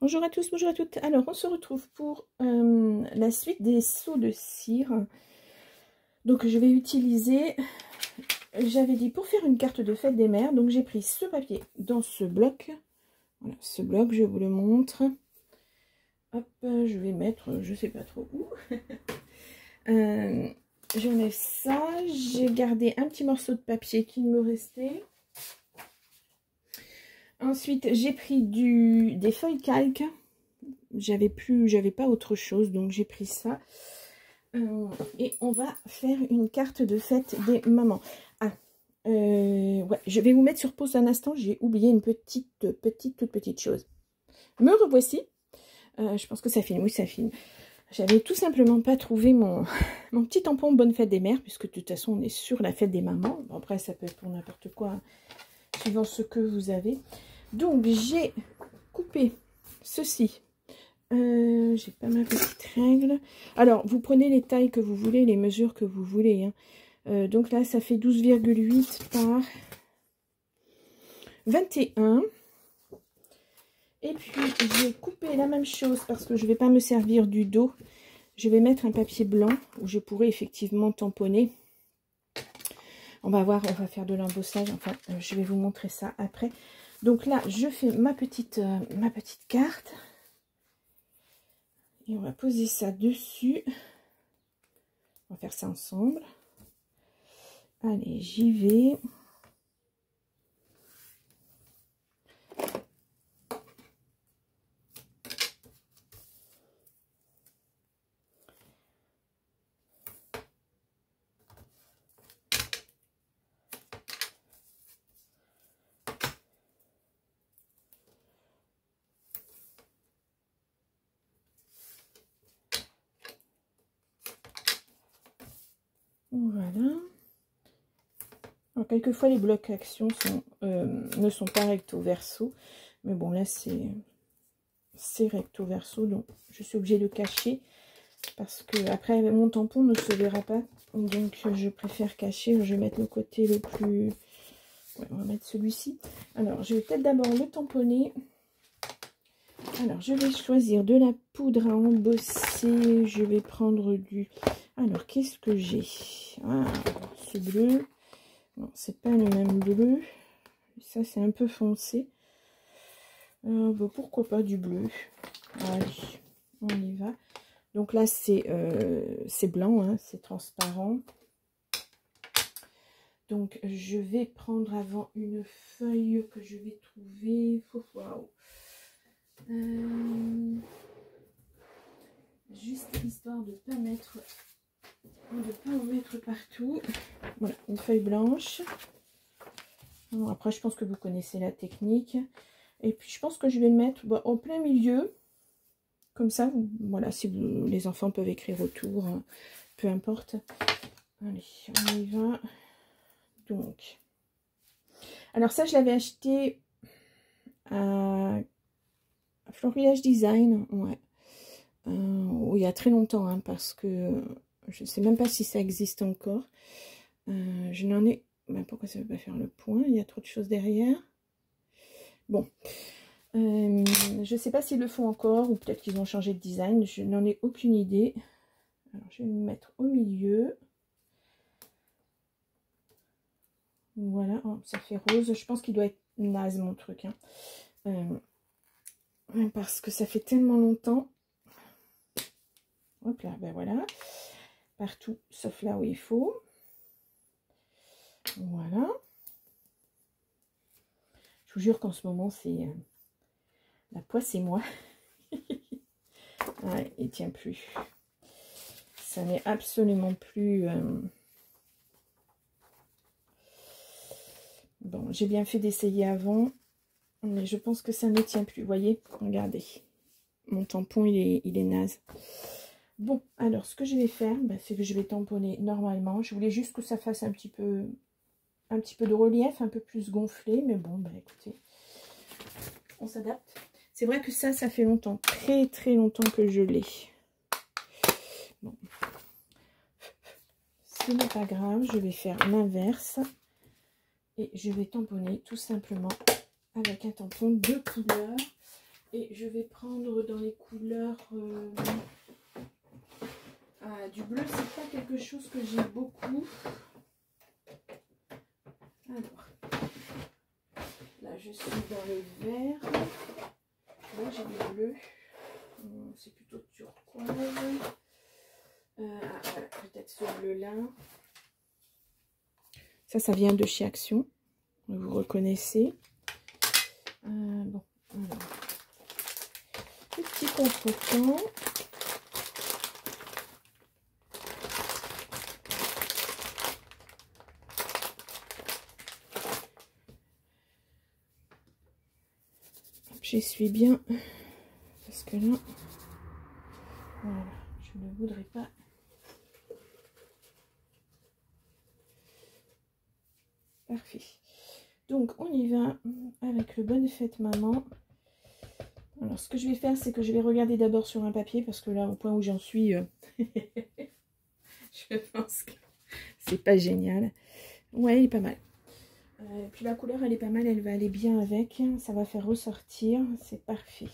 Bonjour à tous, bonjour à toutes. Alors, on se retrouve pour la suite des seaux de cire. Donc, je vais utiliser, j'avais dit pour faire une carte de fête des mères. Donc, j'ai pris ce papier dans ce bloc. Voilà, ce bloc, je vous le montre. Hop, je vais mettre, je sais pas trop où. J'enlève ça. J'ai gardé un petit morceau de papier qui me restait. Ensuite, j'ai pris des feuilles calques. J'avais pas autre chose, donc j'ai pris ça. Et on va faire une carte de fête des mamans. Ah, ouais, je vais vous mettre sur pause un instant. J'ai oublié une toute petite chose. Me revoici. Je pense que ça filme. Oui, ça filme. J'avais tout simplement pas trouvé mon petit tampon bonne fête des mères, puisque de toute façon, on est sur la fête des mamans. Bon, après, ça peut être pour n'importe quoi, hein, suivant ce que vous avez. Donc, j'ai coupé ceci. J'ai pas ma petite règle. Alors, vous prenez les tailles que vous voulez, les mesures que vous voulez. Hein. Donc là, ça fait 12,8 par 21. Et puis, j'ai coupé la même chose parce que je ne vais pas me servir du dos. Je vais mettre un papier blanc où je pourrais effectivement tamponner. On va voir, on va faire de l'embossage. Enfin, je vais vous montrer ça après. Donc là, je fais ma petite carte. Et on va poser ça dessus. On va faire ça ensemble. Allez, j'y vais. Voilà. Alors, quelquefois, les blocs actions ne sont pas recto verso. Mais bon, là, c'est recto verso. Donc, je suis obligée de cacher. Parce que après, mon tampon ne se verra pas. Donc, je préfère cacher. Je vais mettre le côté le plus... Ouais, on va mettre celui-ci. Alors, je vais peut-être d'abord le tamponner. Alors, je vais choisir de la poudre à embosser. Je vais prendre du... Alors, qu'est-ce que j'ai? Ah, ce bleu. Non, c'est pas le même bleu. Ça, c'est un peu foncé. Bah, pourquoi pas du bleu? Allez, on y va. Donc là, c'est blanc, hein, c'est transparent. Donc, je vais prendre avant une feuille que je vais trouver. Waouh. Juste histoire de ne pas mettre... de pas en mettre partout. Voilà, une feuille blanche. Bon, après, je pense que vous connaissez la technique. Et puis, je pense que je vais le mettre en plein milieu. Comme ça, voilà, si les enfants peuvent écrire autour, peu importe. Allez, on y va. Donc, alors ça, je l'avais acheté à Florilège Design, ouais. Il y a très longtemps, hein, parce que je ne sais même pas si ça existe encore. Je n'en ai... Ben, pourquoi ça ne veut pas faire le point? Il y a trop de choses derrière. Bon. Je ne sais pas s'ils le font encore, ou peut-être qu'ils ont changé de design. Je n'en ai aucune idée. Alors, je vais me mettre au milieu. Voilà, oh, ça fait rose. Je pense qu'il doit être naze, mon truc. Hein. Parce que ça fait tellement longtemps. Hop là, ben voilà. Partout, sauf là où il faut. Voilà. Je vous jure qu'en ce moment, c'est la poisse et moi. Ouais, il tient plus. Ça n'est absolument plus... Bon, j'ai bien fait d'essayer avant, mais je pense que ça ne tient plus. Vous voyez, regardez. Mon tampon, il est naze. Bon, alors, ce que je vais faire, c'est que je vais tamponner normalement. Je voulais juste que ça fasse un petit peu de relief, un peu plus gonflé. Mais bon, écoutez, on s'adapte. C'est vrai que ça fait longtemps, très longtemps que je l'ai. Bon. Ce n'est pas grave, je vais faire l'inverse. Et je vais tamponner tout simplement avec un tampon de couleur. Et je vais prendre dans les couleurs du bleu. C'est pas quelque chose que j'aime beaucoup. Alors, là je suis dans le vert. Là j'ai du bleu. C'est plutôt turquoise. Voilà, peut-être ce bleu-là. Ça vient de chez Action. Vous reconnaissez. Bon, alors. Petit contretemps. J'essuie bien. Parce que là, voilà, je ne voudrais pas. Parfait. Donc, on y va avec le Bonne Fête Maman. Alors, ce que je vais faire, c'est que je vais regarder d'abord sur un papier, parce que là, au point où j'en suis, je pense que c'est pas génial. Ouais, il est pas mal. Puis la couleur, elle est pas mal, elle va aller bien avec. Ça va faire ressortir, c'est parfait.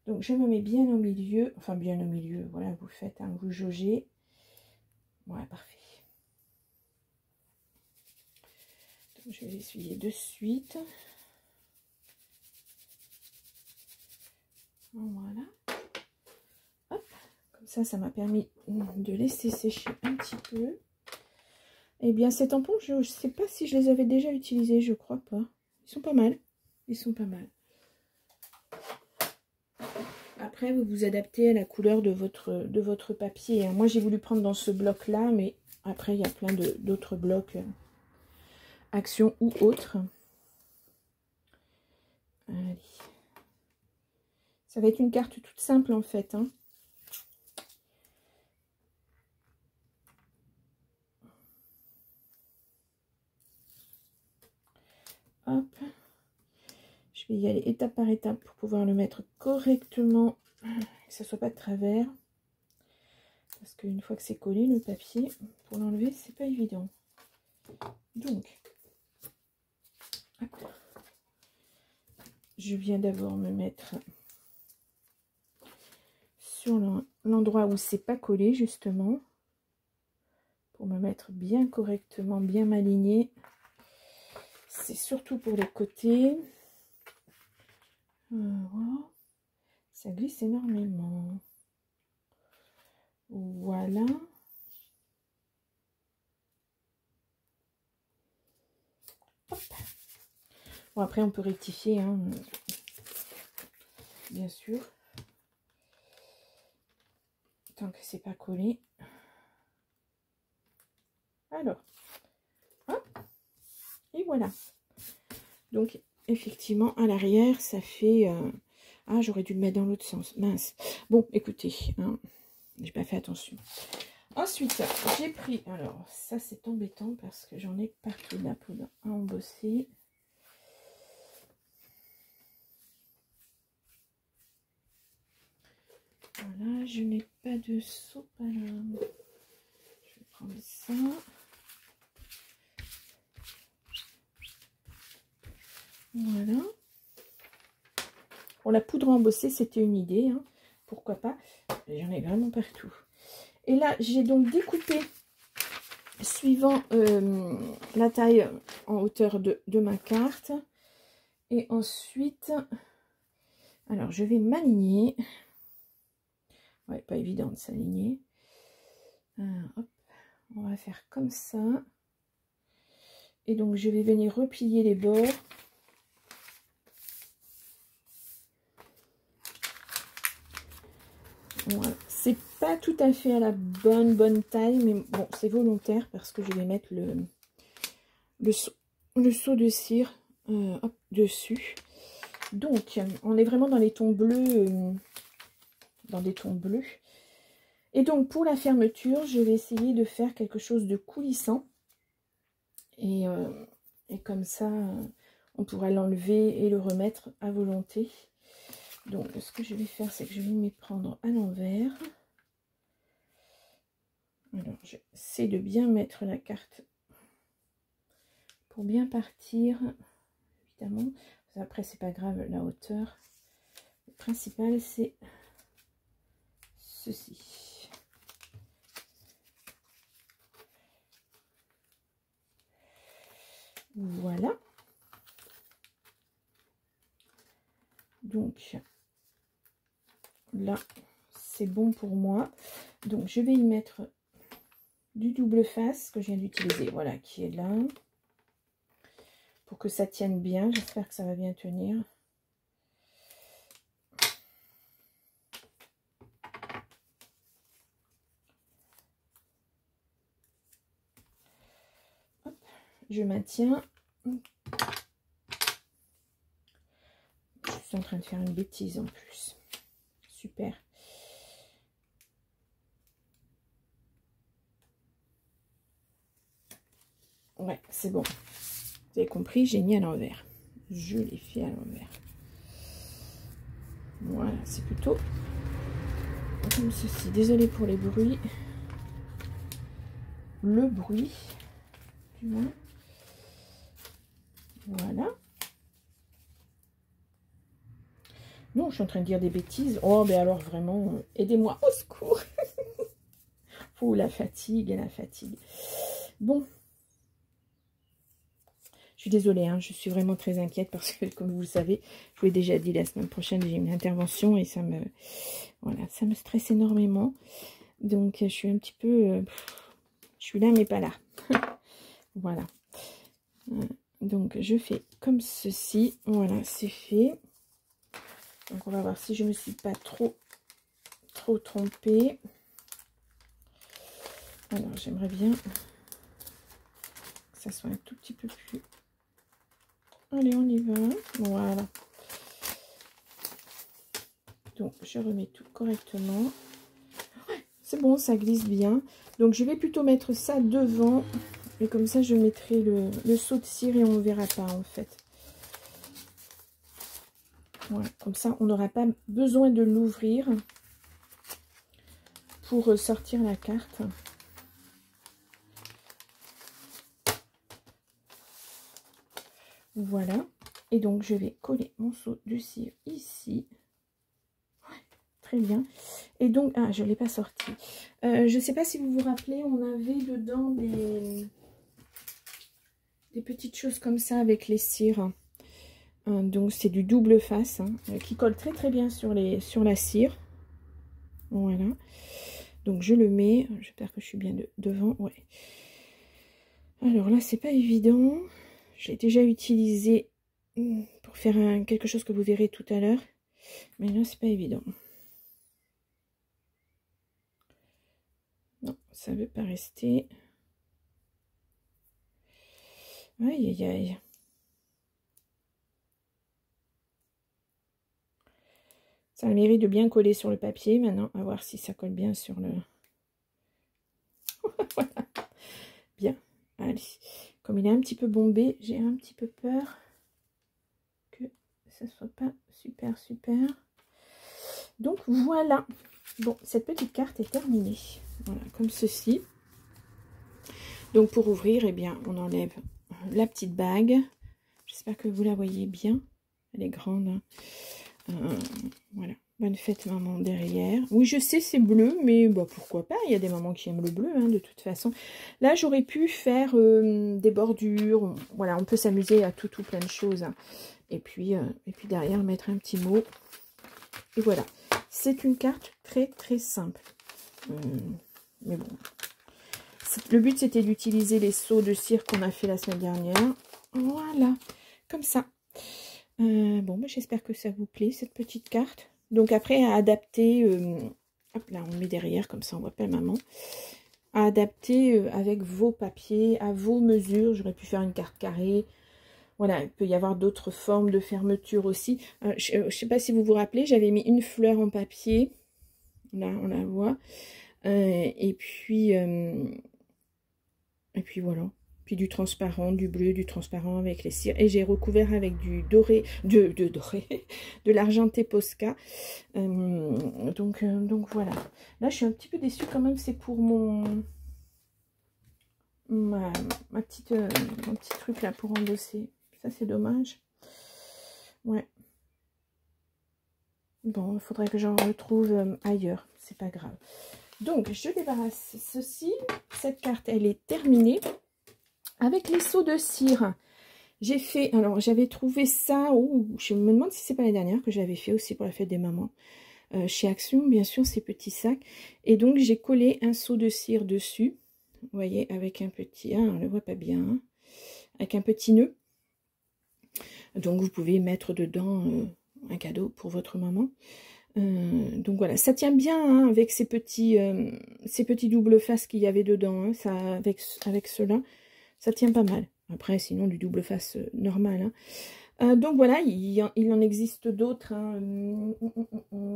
Donc, je me mets bien au milieu, enfin bien au milieu, voilà, vous faites, hein, vous jaugez. Voilà, parfait. Donc, je vais l'essuyer de suite. Voilà. Hop. Comme ça m'a permis de laisser sécher un petit peu. Eh bien, ces tampons, je ne sais pas si je les avais déjà utilisés, je crois pas. Ils sont pas mal. Ils sont pas mal. Après, vous vous adaptez à la couleur de votre papier. Moi, j'ai voulu prendre dans ce bloc-là, mais après, il y a plein d'autres blocs, Action ou autres. Allez. Ça va être une carte toute simple, en fait, hein. Hop. Je vais y aller étape par étape pour pouvoir le mettre correctement, que ça ne soit pas de travers. Parce qu'une fois que c'est collé, le papier, pour l'enlever, c'est pas évident. Donc, hop. Je viens d'abord me mettre sur l'endroit où c'est pas collé, justement, pour me mettre bien correctement, bien m'aligner. C'est surtout pour les côtés. Voilà. Ça glisse énormément. Voilà. Hop. Bon, après, on peut rectifier, hein, bien sûr. Tant que c'est pas collé. Alors, hop. Et voilà. Donc, effectivement, à l'arrière, ça fait... Ah, j'aurais dû le mettre dans l'autre sens. Mince. Bon, écoutez, hein, j'ai pas fait attention. Ensuite, j'ai pris... Alors, ça, c'est embêtant parce que j'en ai partout de la poudre à embosser. Voilà, je n'ai pas de sopalin. Je vais prendre ça. Voilà. Bon, la poudre embossée, c'était une idée, hein. Pourquoi pas. J'en ai vraiment partout. Et là, j'ai donc découpé suivant la taille en hauteur de ma carte. Et ensuite, alors je vais m'aligner. Ouais, pas évident de s'aligner. Hop, on va faire comme ça. Et donc, je vais venir replier les bords. Voilà. C'est pas tout à fait à la bonne taille, mais bon, c'est volontaire parce que je vais mettre le seau de cire hop, dessus. Donc, on est vraiment dans les tons bleus, dans des tons bleus. Et donc, pour la fermeture, je vais essayer de faire quelque chose de coulissant. Et comme ça, on pourra l'enlever et le remettre à volonté. Donc, ce que je vais faire, c'est que je vais m'y prendre à l'envers. Alors, j'essaie de bien mettre la carte pour bien partir, évidemment. Après, c'est pas grave, la hauteur. principal, c'est ceci. Voilà. Donc là, c'est bon pour moi. Donc je vais y mettre du double face que je viens d'utiliser, voilà, qui est là. Pour que ça tienne bien, j'espère que ça va bien tenir. Hop, je maintiens. Je suis en train de faire une bêtise en plus. Super. Ouais, c'est bon. Vous avez compris, j'ai mis à l'envers. Je l'ai fait à l'envers. Voilà, c'est plutôt comme ceci. Désolée pour les bruits. Le bruit, du moins. Voilà. Non, je suis en train de dire des bêtises. Oh, mais alors vraiment, aidez-moi, au secours. Oh, la fatigue et la fatigue. Bon. Je suis désolée, hein, je suis vraiment très inquiète parce que, comme vous le savez, je vous l'ai déjà dit, la semaine prochaine, j'ai une intervention et ça me, voilà, ça me stresse énormément. Donc, je suis un petit peu... je suis là, mais pas là. Voilà. Donc, je fais comme ceci. Voilà, c'est fait. Donc, on va voir si je ne me suis pas trop trompée. Alors, j'aimerais bien que ça soit un tout petit peu plus... Allez, on y va. Voilà. Donc, je remets tout correctement. Ouais, c'est bon, ça glisse bien. Donc, je vais plutôt mettre ça devant. Et comme ça, je mettrai le seau de cire et on ne verra pas, en fait. Voilà, comme ça, on n'aura pas besoin de l'ouvrir pour sortir la carte. Voilà. Et donc, je vais coller mon seau de cire ici. Ouais, très bien. Et donc, ah, je ne l'ai pas sorti. Je ne sais pas si vous vous rappelez, on avait dedans des petites choses comme ça avec les cires. Donc, c'est du double face hein, qui colle très très bien sur la cire. Voilà. Donc, je le mets. J'espère que je suis bien devant. Ouais. Alors là, c'est pas évident. J'ai déjà utilisé pour faire quelque chose que vous verrez tout à l'heure. Mais là, c'est pas évident. Non, ça veut pas rester. Aïe, aïe, aïe. Ça a le mérite de bien coller sur le papier. Maintenant, à voir si ça colle bien sur le... Voilà. Bien. Allez. Comme il est un petit peu bombé, j'ai un petit peu peur que ça soit pas super, super. Donc, voilà. Bon, cette petite carte est terminée. Voilà, comme ceci. Donc, pour ouvrir, eh bien, on enlève la petite bague. J'espère que vous la voyez bien. Elle est grande. Hein. Voilà. Bonne fête, maman, derrière. Oui, je sais, c'est bleu, mais bah, pourquoi pas. Il y a des mamans qui aiment le bleu, hein, de toute façon. Là, j'aurais pu faire des bordures. Voilà, on peut s'amuser à tout plein de choses. Hein. Et puis derrière, mettre un petit mot. Et voilà. C'est une carte très, très simple. Mais bon. Le but, c'était d'utiliser les seaux de cire qu'on a fait la semaine dernière. Voilà. Comme ça. Bon, bah, j'espère que ça vous plaît, cette petite carte. Donc après, à adapter, hop là, on met derrière, comme ça on voit pas maman. À adapter avec vos papiers, à vos mesures. J'aurais pu faire une carte carrée. Voilà, il peut y avoir d'autres formes de fermeture aussi. Je ne sais pas si vous vous rappelez, j'avais mis une fleur en papier. Là, on la voit. Et puis voilà. Puis du transparent, du bleu, du transparent avec les cires. Et j'ai recouvert avec du doré, de l'argenté Posca. Donc voilà. Là, je suis un petit peu déçue quand même. C'est pour mon petit truc là pour endosser. Ça, c'est dommage. Ouais. Bon, il faudrait que j'en retrouve ailleurs, c'est pas grave. Donc, je débarrasse ceci. Cette carte, elle est terminée. Avec les seaux de cire, j'ai fait... Alors, j'avais trouvé ça... Oh, je me demande si c'est pas la dernière que j'avais fait aussi pour la fête des mamans. Chez Action, bien sûr, ces petits sacs. Et donc, j'ai collé un seau de cire dessus. Vous voyez, avec un petit... Ah, on ne le voit pas bien. Hein, avec un petit nœud. Donc, vous pouvez mettre dedans un cadeau pour votre maman. Donc voilà, ça tient bien hein, avec ces petits doubles faces qu'il y avait dedans. Hein, ça, avec cela, ça tient pas mal. Après, sinon, du double face normal. Hein. Donc voilà, il en existe d'autres. Hein.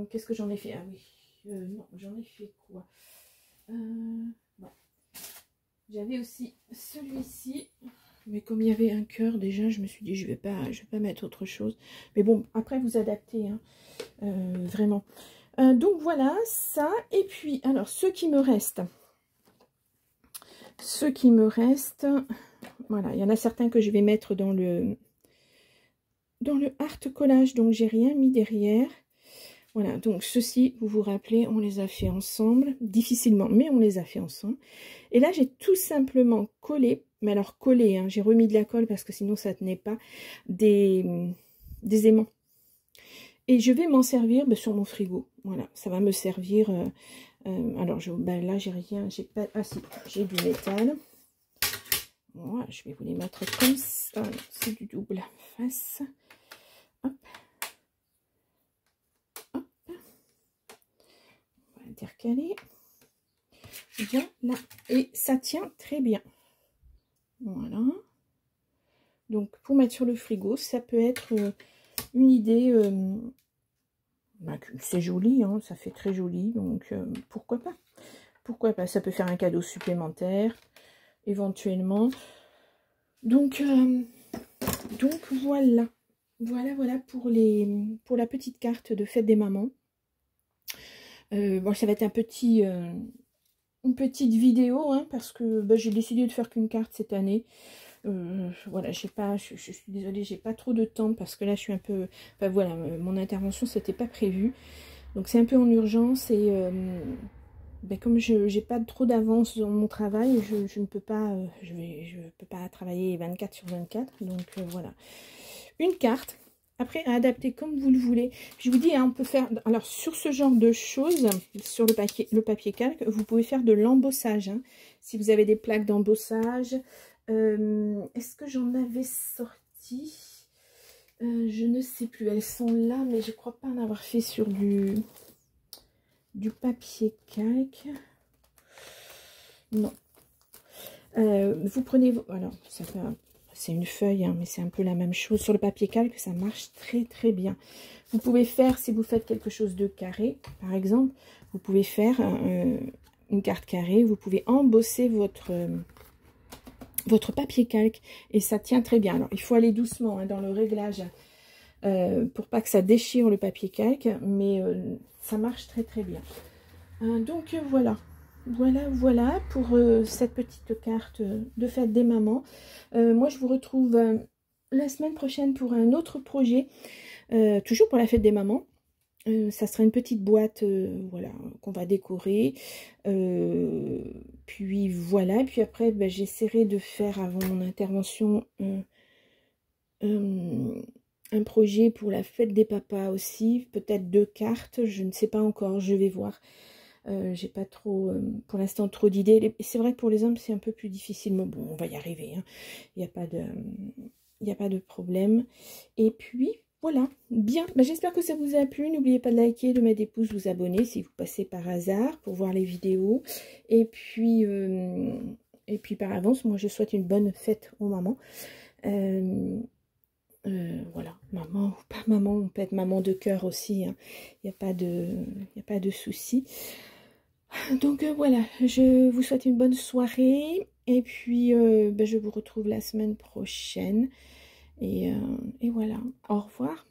Qu'est-ce que j'en ai fait? Ah oui, non, j'en ai fait quoi? Bon. J'avais aussi celui-ci. Mais comme il y avait un cœur déjà, je me suis dit je vais pas mettre autre chose. Mais bon, après vous adaptez, hein, vraiment. Donc voilà, ça. Et puis, alors, ce qui me reste, voilà, il y en a certains que je vais mettre dans le art collage, donc j'ai rien mis derrière. Voilà, donc ceux-ci, vous vous rappelez, on les a fait ensemble, difficilement, mais on les a fait ensemble. Et là, j'ai tout simplement collé, mais alors collé, hein, j'ai remis de la colle parce que sinon ça tenait pas, des aimants. Et je vais m'en servir sur mon frigo. Voilà, ça va me servir. Alors, là, j'ai rien, j'ai pas... Ah si, j'ai du métal. Voilà, je vais vous les mettre comme ça. C'est du double face. Hop. Hop. On va intercaler. Voilà. Et ça tient très bien. Voilà. Donc, pour mettre sur le frigo, ça peut être une idée... c'est joli, hein, ça fait très joli, donc pourquoi pas? Pourquoi pas? Ça peut faire un cadeau supplémentaire, éventuellement. Donc voilà. Voilà pour la petite carte de fête des mamans. Bon, ça va être une petite vidéo, hein, parce que j'ai décidé de faire qu'une carte cette année. Voilà, je suis désolée, j'ai pas trop de temps parce que là je suis un peu... Enfin voilà, mon intervention c'était pas prévu. Donc c'est un peu en urgence et comme je n'ai pas trop d'avance dans mon travail, je ne peux pas, je peux pas travailler 24 sur 24. Donc voilà, une carte. Après, à adapter comme vous le voulez. Je vous dis, hein, on peut faire... Alors, sur ce genre de choses, sur le papier calque, vous pouvez faire de l'embossage. Hein, si vous avez des plaques d'embossage. Est-ce que j'en avais sorti? Je ne sais plus. Elles sont là, mais je ne crois pas en avoir fait sur du papier calque. Non. Vous prenez... Alors, ça fait... C'est une feuille, hein, mais c'est un peu la même chose. Sur le papier calque, ça marche très très bien. Vous pouvez faire, si vous faites quelque chose de carré, par exemple, vous pouvez faire une carte carrée. Vous pouvez embosser votre papier calque et ça tient très bien. Alors, il faut aller doucement hein, dans le réglage pour pas que ça déchire le papier calque, mais ça marche très très bien. Donc voilà. Voilà pour cette petite carte de fête des mamans. Moi, je vous retrouve la semaine prochaine pour un autre projet, toujours pour la fête des mamans. Ça sera une petite boîte voilà, qu'on va décorer. Puis voilà, puis après, j'essaierai de faire avant mon intervention un projet pour la fête des papas aussi. Peut-être 2 cartes, je ne sais pas encore, je vais voir. J'ai pas trop, pour l'instant, trop d'idées. C'est vrai que pour les hommes, c'est un peu plus difficile, mais bon, on va y arriver. Hein. Il n'y a pas de problème. Et puis, voilà. Bien. J'espère que ça vous a plu. N'oubliez pas de liker, de mettre des pouces, vous abonner si vous passez par hasard pour voir les vidéos. Et puis par avance, moi, je souhaite une bonne fête aux mamans. Voilà, maman ou pas maman, on peut être maman de cœur aussi. Il n'y a pas de souci. Donc voilà, je vous souhaite une bonne soirée et puis je vous retrouve la semaine prochaine et voilà, au revoir.